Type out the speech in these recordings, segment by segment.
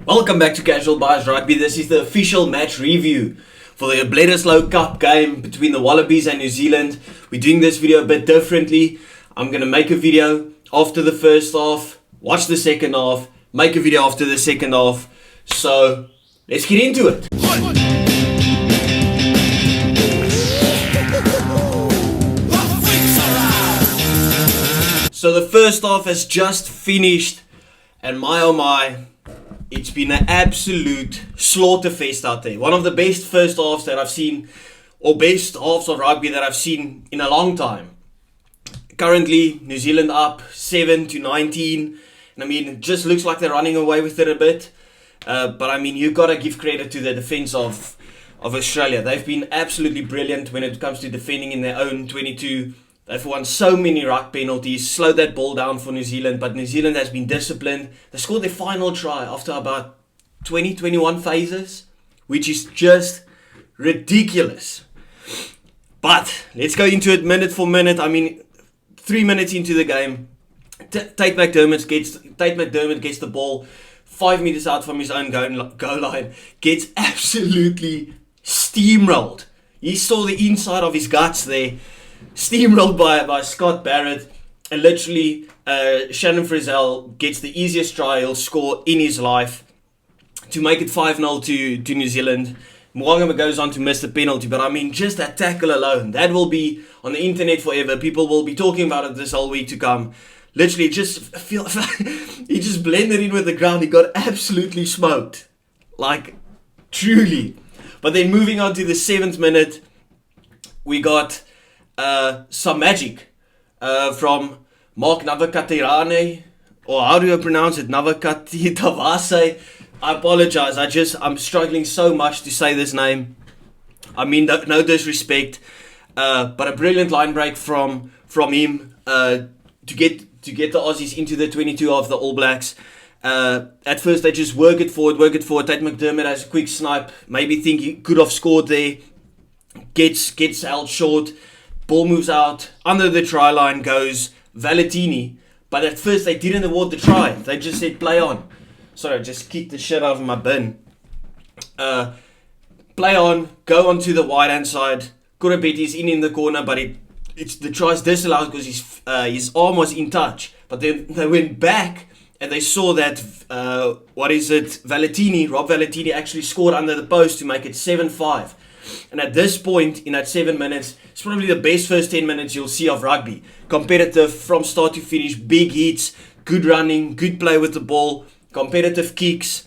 Welcome back to Casual Bias Rugby. This is the official match review for the Bledisloe Cup game between the Wallabies and New Zealand. We're doing this video a bit differently. I'm going to make a video after the first half, watch the second half, make a video after the second half. So, let's get into it. So the first half has just finished, and my oh my, it's been an absolute slaughter fest out there. One of the best first halves that I've seen, or best halves of rugby that I've seen in a long time. Currently, New Zealand up 7-19, and I mean, it just looks like they're running away with it a bit. But I mean, you've got to give credit to the defense of Australia. They've been absolutely brilliant when it comes to defending in their own 22. They've won so many ruck penalties, slowed that ball down for New Zealand, but New Zealand has been disciplined. They scored their final try after about 21 phases, which is just ridiculous. But let's go into it minute for minute. I mean, 3 minutes into the game, Tate McDermott gets the ball 5 meters out from his own goal line, gets absolutely steamrolled. He saw the inside of his guts there. Steamrolled by Scott Barrett, and literally Shannon Frizzell gets the easiest try he'll score in his life to make it 5-0 to New Zealand. Mwanga goes on to miss the penalty, but I mean, just that tackle alone, that will be on the internet forever. People will be talking about it this whole week to come. Literally, he just blended in with the ground. He got absolutely smoked, like truly. But then moving on to the 7th minute, we got some magic from Mark Navakatirane, or how do you pronounce it? Navakatitavase. I apologize. I'm struggling so much to say this name. I mean, no disrespect, but a brilliant line break from him to get the Aussies into the 22 of the All Blacks. At first, they just work it forward. Tate McDermott has a quick snipe. Maybe think he could have scored there. Gets held short. Ball moves out, under the try line goes Valentini, but at first they didn't award the try. They just said play on. Sorry, I just kicked the shit out of my bin. Play on, go on to the wide hand side. Kurabeti's in the corner, but the try's disallowed because his arm was in touch. But then they went back and they saw that Rob Valentini actually scored under the post to make it 7-5. And at this point, in that 7 minutes, it's probably the best first 10 minutes you'll see of rugby. Competitive from start to finish, big hits, good running, good play with the ball, competitive kicks.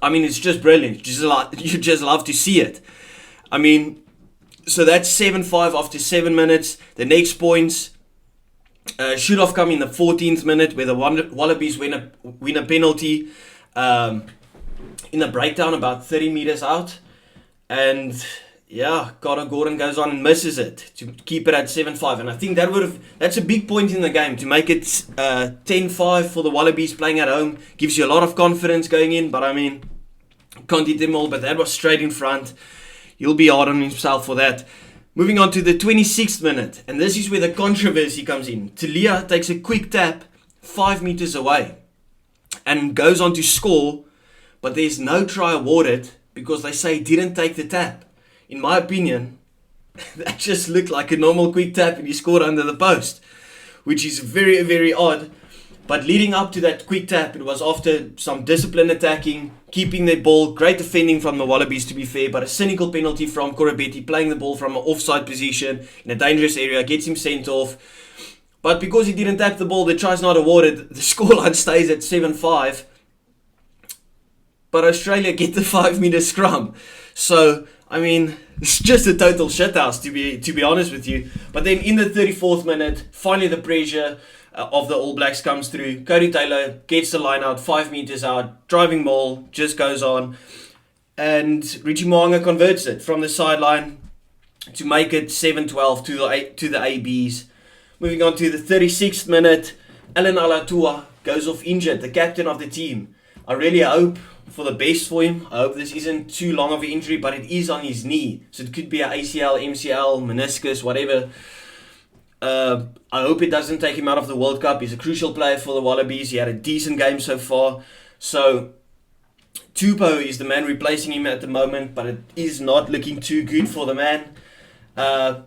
I mean, it's just brilliant. You just love to see it. I mean, so that's 7-5 after 7 minutes. The next points should have come in the 14th minute, where the Wallabies win a penalty in a breakdown about 30 meters out. And yeah, Carter Gordon goes on and misses it to keep it at 7-5. And I think that's a big point in the game, to make it 10-5 for the Wallabies playing at home. Gives you a lot of confidence going in, but I mean, can't hit them all, but that was straight in front. He'll be hard on himself for that. Moving on to the 26th minute, and this is where the controversy comes in. Talia takes a quick tap 5 meters away and goes on to score, but there's no try awarded, because they say he didn't take the tap. In my opinion, that just looked like a normal quick tap and he scored under the post, which is very, very odd. But leading up to that quick tap, it was after some disciplined attacking, keeping their ball, great defending from the Wallabies to be fair, but a cynical penalty from Kurabeti, playing the ball from an offside position in a dangerous area, gets him sent off. But because he didn't tap the ball, the try's not awarded. The scoreline stays at 7-5. But Australia get the 5 meter scrum. So, I mean, it's just a total shithouse to be honest with you. But then in the 34th minute, finally the pressure of the All Blacks comes through. Cody Taylor gets the line out, 5 meters out, driving ball, just goes on. And Richie Mo'unga converts it from the sideline to make it 7-12 to the ABs. Moving on to the 36th minute, Alan Alatua goes off injured, the captain of the team. I really hope for the best for him. I hope this isn't too long of an injury, but it is on his knee. So it could be an ACL, MCL, meniscus, whatever. I hope it doesn't take him out of the World Cup. He's a crucial player for the Wallabies. He had a decent game so far. So Tupou is the man replacing him at the moment, but it is not looking too good for the man.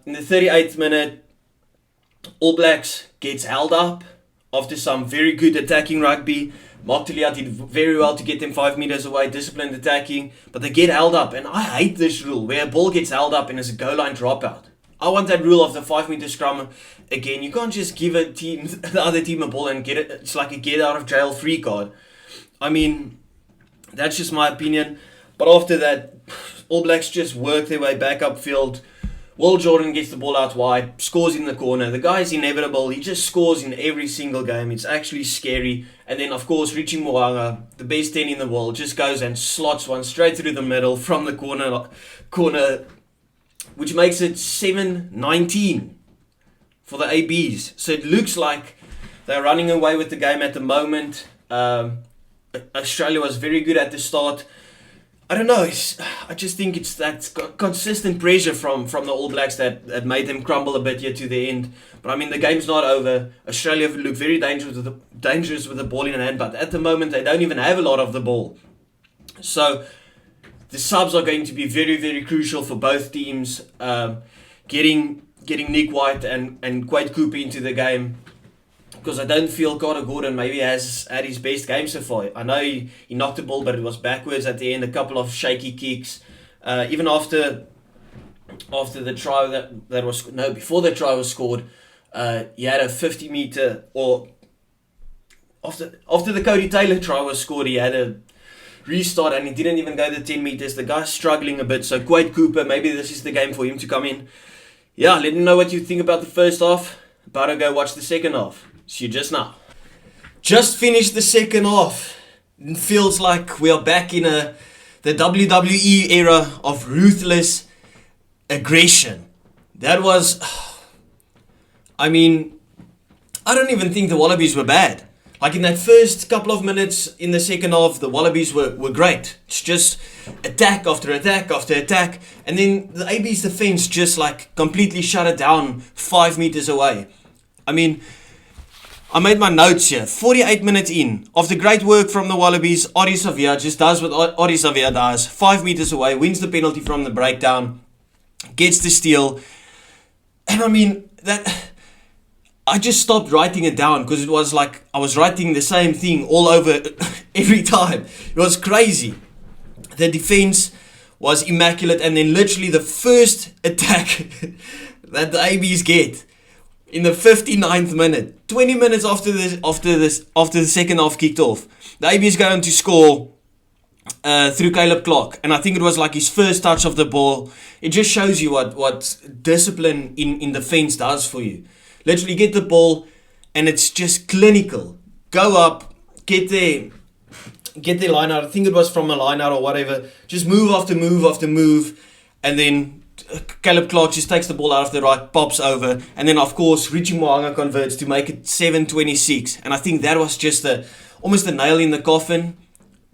In the 38th minute, All Blacks gets held up after some very good attacking rugby. Mark Talia did very well to get them 5 meters away, disciplined attacking, but they get held up. And I hate this rule where a ball gets held up and it's a goal line dropout. I want that rule of the 5 meter scrum again. You can't just give the other team a ball and get it. It's like a get out of jail free card. I mean, that's just my opinion. But after that, All Blacks just work their way back upfield. Will Jordan gets the ball out wide, scores in the corner. The guy is inevitable. He just scores in every single game. It's actually scary. And then, of course, Richie Mo'unga, the best 10 in the world, just goes and slots one straight through the middle from the corner, which makes it 7-19 for the ABs. So it looks like they're running away with the game at the moment. Australia was very good at the start. I don't know. I just think it's that consistent pressure from the All Blacks that made them crumble a bit here to the end. But I mean, the game's not over. Australia look very dangerous with the ball in hand, but at the moment they don't even have a lot of the ball. So the subs are going to be very, very crucial for both teams. Getting Nick White and Quade Cooper into the game, because I don't feel Carter Gordon maybe has had his best game so far. I know he knocked the ball, but it was backwards at the end, a couple of shaky kicks. Even after the try before the try was scored, he had a 50 meter, or after the Cody Taylor try was scored, he had a restart and he didn't even go the 10 meters. The guy's struggling a bit, so Quade Cooper, maybe this is the game for him to come in. Yeah, let me know what you think about the first half. About to go watch the second half. See you just now. Just finished the second half. It feels like we are back in the WWE era of ruthless aggression. That was... I mean, I don't even think the Wallabies were bad. Like in that first couple of minutes in the second half, the Wallabies were great. It's just attack after attack after attack. And then the AB's defense just like completely shut it down 5 meters away. I mean, I made my notes here. 48 minutes in, after great work from the Wallabies, Adi Savia just does what Adi Savia does. 5 meters away, wins the penalty from the breakdown, gets the steal. And I mean, I just stopped writing it down because it was like I was writing the same thing all over every time. It was crazy. The defense was immaculate, and then literally the first attack that the ABs get in the 59th minute, 20 minutes after the second half kicked off, the ABs going to score through Caleb Clark, and I think it was like his first touch of the ball. It just shows you what discipline in defense does for you. Literally get the ball, and it's just clinical. Go up, get their line out. I think it was from a line out or whatever. Just move after move after move, and then Caleb Clark just takes the ball out of the right, pops over, and then of course Richie Mo'unga converts to make it 7-26. And I think that was just almost a nail in the coffin,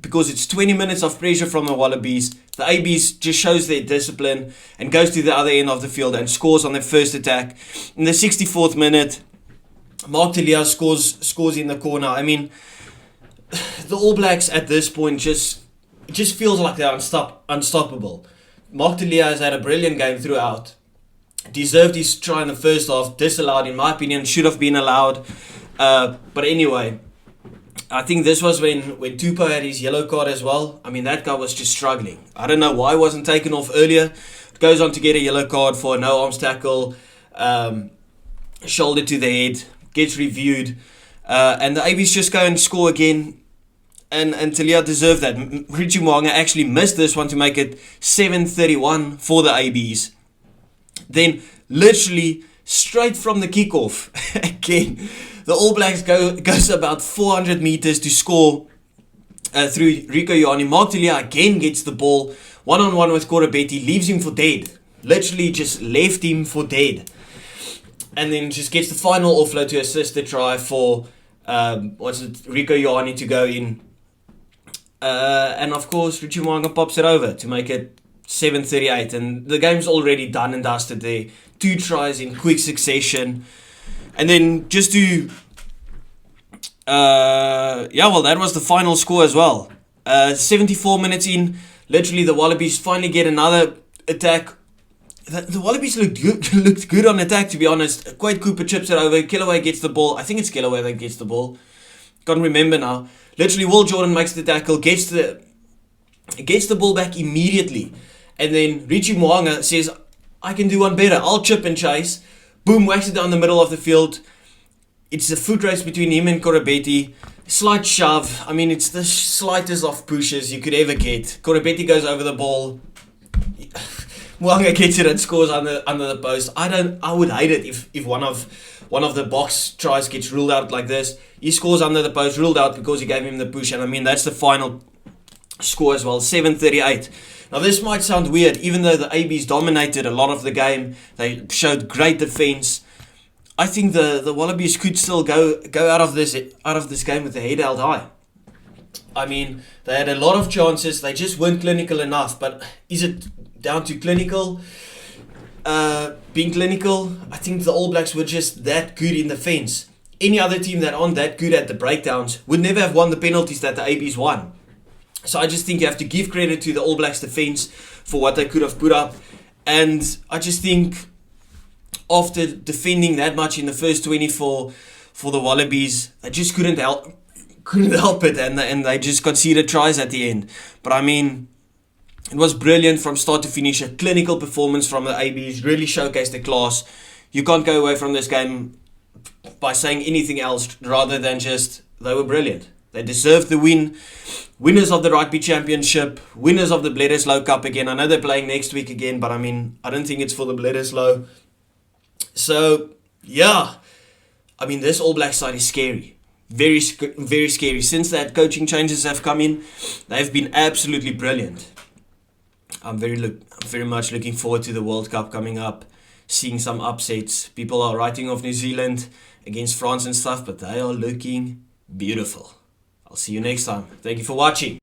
because it's 20 minutes of pressure from the Wallabies. The ABs just shows their discipline and goes to the other end of the field and scores on their first attack. In the 64th minute, Mark Talia scores in the corner. I mean, the All Blacks at this point it just feels like they're unstoppable. Mark Talia has had a brilliant game throughout. Deserved his try in the first half. Disallowed, in my opinion. Should have been allowed. But anyway, I think this was when Tupou had his yellow card as well. I mean, that guy was just struggling. I don't know why he wasn't taken off earlier. Goes on to get a yellow card for a no-arms tackle. Shoulder to the head. Gets reviewed. And the ABs just go and score again. And Talia deserved that. Richie Mo'unga actually missed this one to make it 7-31 for the ABs. Then, literally, straight from the kickoff, again, the All Blacks goes about 400 meters to score through Rico Ioane. Mark Talia again gets the ball, one-on-one with Korobetti, leaves him for dead. Literally just left him for dead. And then just gets the final offload to assist the try for Rico Ioane to go in. And of course, Richie Mo'unga pops it over to make it 7-38. And the game's already done and dusted there. 2 tries in quick succession. And then just to... that was the final score as well. 74 minutes in, literally the Wallabies finally get another attack. The Wallabies looked good on attack, to be honest. Quite Cooper chips it over. Kellaway gets the ball. I think it's Kellaway that gets the ball. Can't remember now. Literally, Will Jordan makes the tackle, gets the ball back immediately. And then Richie Mo'unga says, I can do one better. I'll chip and chase. Boom, whacks it down the middle of the field. It's a foot race between him and Korobeti. Slight shove. I mean, it's the slightest of pushes you could ever get. Korobeti goes over the ball. Mo'unga gets it and scores under the post. I would hate it if one of the box tries gets ruled out like this. He scores under the post, ruled out because he gave him the push. And I mean, that's the final score as well, 7-38. Now this might sound weird, even though the ABs dominated a lot of the game. They showed great defense. I think the Wallabies could still go out of this game with the head held high. I mean, they had a lot of chances. They just weren't clinical enough. But is it down to being clinical? I think the All Blacks were just that good in defense. Any other team that aren't that good at the breakdowns would never have won the penalties that the ABs won. So I just think you have to give credit to the All Blacks defense for what they could have put up. And I just think after defending that much in the first 24 for the Wallabies, they just couldn't help it, and they just conceded tries at the end. But I mean, it was brilliant from start to finish. A clinical performance from the ABs, really showcased the class. You can't go away from this game by saying anything else rather than just they were brilliant. They deserved the win. Winners of the Rugby Championship, winners of the Bledisloe Cup again. I know they're playing next week again, but I mean, I don't think it's for the Bledisloe. So, yeah. I mean, this All Black side is scary. Very, very scary. Since that coaching changes have come in, they've been absolutely brilliant. I'm very much looking forward to the World Cup coming up, seeing some upsets. People are writing off New Zealand against France and stuff, but they are looking beautiful. I'll see you next time. Thank you for watching.